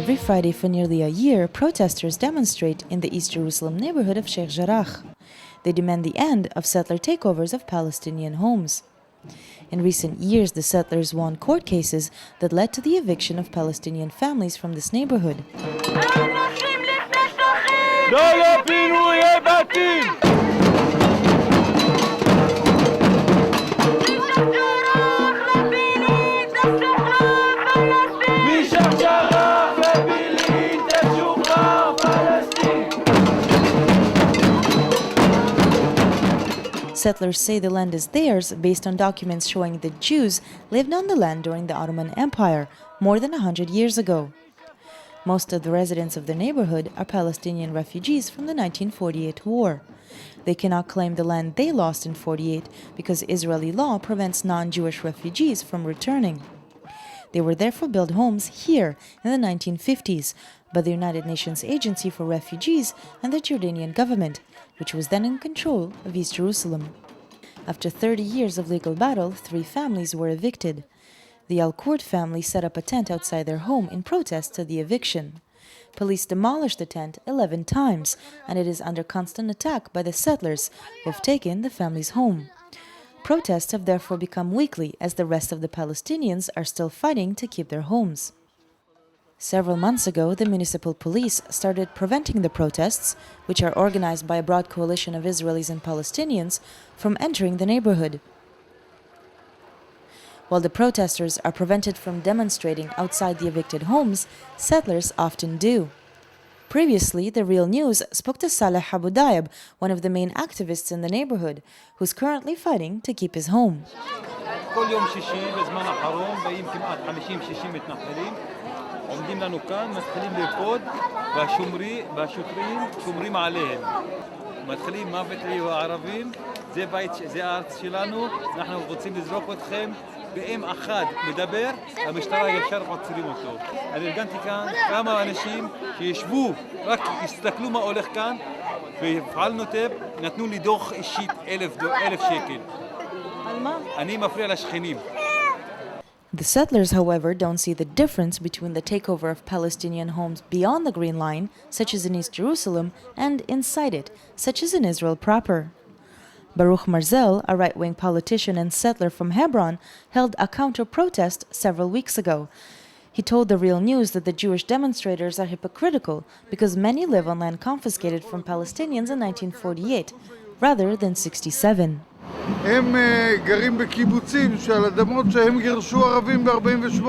Every Friday for nearly a year, protesters demonstrate in the East Jerusalem neighborhood of Sheikh Jarrah. They demand the end of settler takeovers of Palestinian homes. In recent years, the settlers won court cases that led to the eviction of Palestinian families from this neighborhood. Settlers say the land is theirs based on documents showing that Jews lived on the land during the Ottoman Empire more than 100 years ago. Most of the residents of the neighborhood are Palestinian refugees from the 1948 war. They cannot claim the land they lost in 48 because Israeli law prevents non-Jewish refugees from returning. They were therefore built homes here in the 1950s by the United Nations Agency for Refugees and the Jordanian government, which was then in control of East Jerusalem. After 30 years of legal battle, 3 families were evicted. The Al-Kurd family set up a tent outside their home in protest to the eviction. Police demolished the tent 11 times, and it is under constant attack by the settlers who have taken the family's home. Protests have therefore become weekly as the rest of the Palestinians are still fighting to keep their homes. Several months ago, the municipal police started preventing the protests, which are organized by a broad coalition of Israelis and Palestinians, from entering the neighborhood. While the protesters are prevented from demonstrating outside the evicted homes, settlers often do. Previously, The Real News spoke to Saleh Abu Daib, one of the main activists in the neighborhood, who's currently fighting to keep his home. עומדים לנו כאן, מתחילים לרקוד, והשוטרים שומרים עליהם. מתחילים מוות לערבים, זה בית, זה הארץ שלנו, אנחנו רוצים לזרוק אתכם, ואם אחד מדבר, המשטרה ישר עוצרים אותו. אני ארגנתי כאן כמה אנשים שישבו, רק הסתכלו מה הולך כאן, והפעלנו טב, נתנו לי דוח אישית 1,000 שקל. על מה? אני מפריע לשכנים. The settlers, however, don't see the difference between the takeover of Palestinian homes beyond the Green Line, such as in East Jerusalem, and inside it, such as in Israel proper. Baruch Marzel, a right-wing politician and settler from Hebron, held a counter-protest several weeks ago. He told The Real News that the Jewish demonstrators are hypocritical because many live on land confiscated from Palestinians in 1948, rather than 67. הם גרים בקיבוצים שעל אדמות שהם גירשו ערבים ב-48.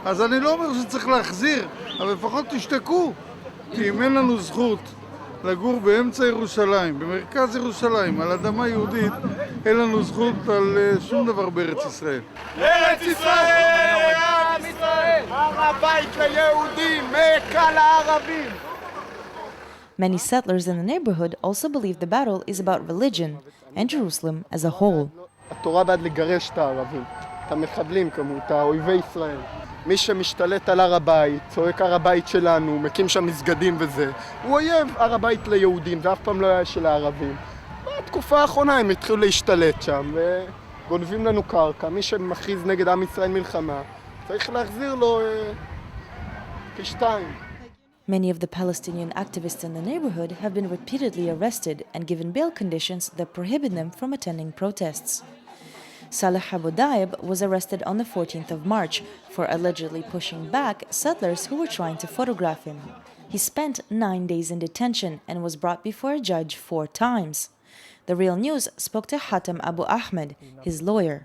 אז אני לא אומר שצריך להחזיר, אבל לפחות תשתקו. כי אם אין לנו זכות לגור באמצע ירושלים, במרכז ירושלים, על אדמה יהודית, אין לנו זכות על שום דבר בארץ ישראל. ארץ ישראל! עם ישראל! הר הבית ליהודים, מכה לערבים! Many settlers in the neighborhood also believe the battle is about religion and Jerusalem as a whole. התורה בעד לגרש את הערבים, את המחבלים כמות, את האויבי ישראל. מי שמשתלט על הר הבית, צועק הר הבית שלנו, מקים שם מסגדים וזה, הוא אויב הר הבית ליהודים, זה אף פעם לא היה של הערבים. בתקופה האחרונה הם התחילו להשתלט שם, וגונבים לנו קרקע. מי שמכריז נגד עם ישראל מלחמה, צריך להחזיר לו כשתיים. Many of the Palestinian activists in the neighborhood have been repeatedly arrested and given bail conditions that prohibit them from attending protests. Saleh Abu Daib was arrested on the 14th of March for allegedly pushing back settlers who were trying to photograph him. He spent 9 days in detention and was brought before a judge 4 times. The Real News spoke to Hatem Abu Ahmed, his lawyer.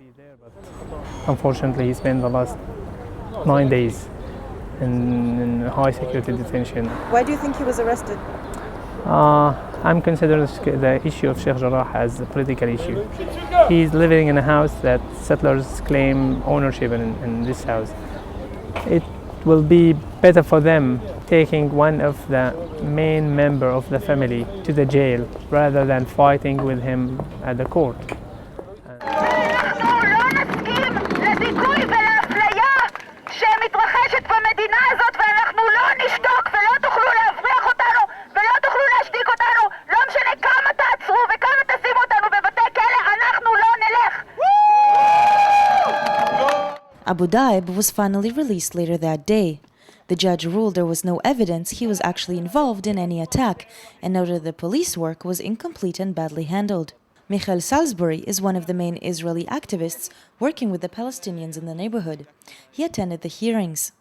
Unfortunately, he spent the last 9 days in high security detention. Why do you think he was arrested? I'm considering the issue of Sheikh Jarrah as a political issue. He's living in a house that settlers claim ownership in this house. It will be better for them taking one of the main member of the family to the jail rather than fighting with him at the court. Abu Daib was finally released later that day. The judge ruled there was no evidence he was actually involved in any attack and noted the police work was incomplete and badly handled. Michael Salisbury is one of the main Israeli activists working with the Palestinians in the neighborhood. He attended the hearings.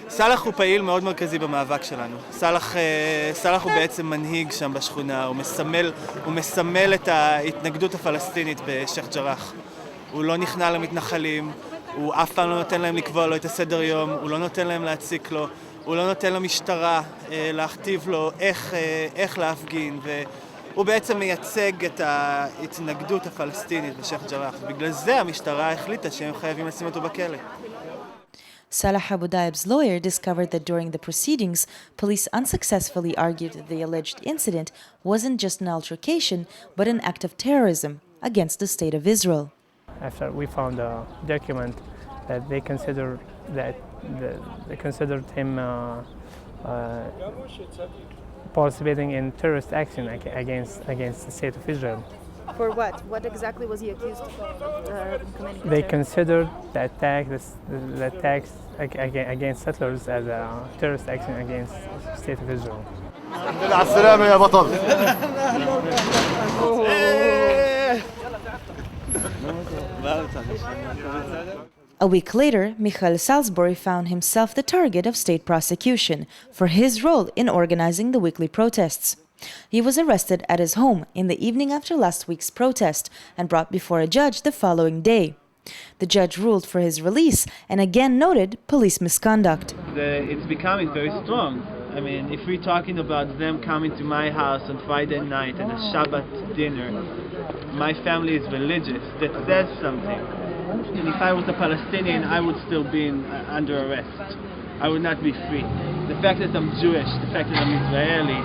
סלח הוא פעיל מאוד מרכזי במאבק שלנו. סלח הוא בעצם מנהיג שם בשכונה, הוא מסמל את ההתנגדות הפלסטינית בשייח' ג'ראח. הוא לא נכנע למתנחלים, הוא אף פעם לא נותן להם לקבוע לו את הסדר יום, הוא לא נותן להם להציק לו, הוא לא נותן למשטרה להכתיב לו איך להפגין, והוא בעצם מייצג את ההתנגדות הפלסטינית בשייח' ג'ראח. בגלל זה המשטרה החליטה שהם חייבים לשים אותו בכלא. Salah Abu Daib's lawyer discovered that during the proceedings, police unsuccessfully argued that the alleged incident wasn't just an altercation, but an act of terrorism against the state of Israel. After we found a document that they considered him participating in terrorist action against the state of Israel. For what? What exactly was he accused of committing? They considered the attacks against settlers as a terrorist action against the state of Israel. A week later, Michael Salisbury found himself the target of state prosecution for his role in organizing the weekly protests. He was arrested at his home in the evening after last week's protest and brought before a judge the following day. The judge ruled for his release and again noted police misconduct. It's becoming very strong. I mean, if we're talking about them coming to my house on Friday night and a Shabbat dinner, my family is religious. That says something. And if I was a Palestinian, I would still be under arrest. I would not be free. The fact that I'm Jewish, the fact that I'm Israeli,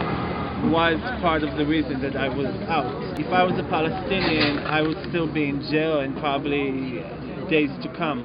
was part of the reason that I was out. If I was a Palestinian, I would still be in jail and probably days to come.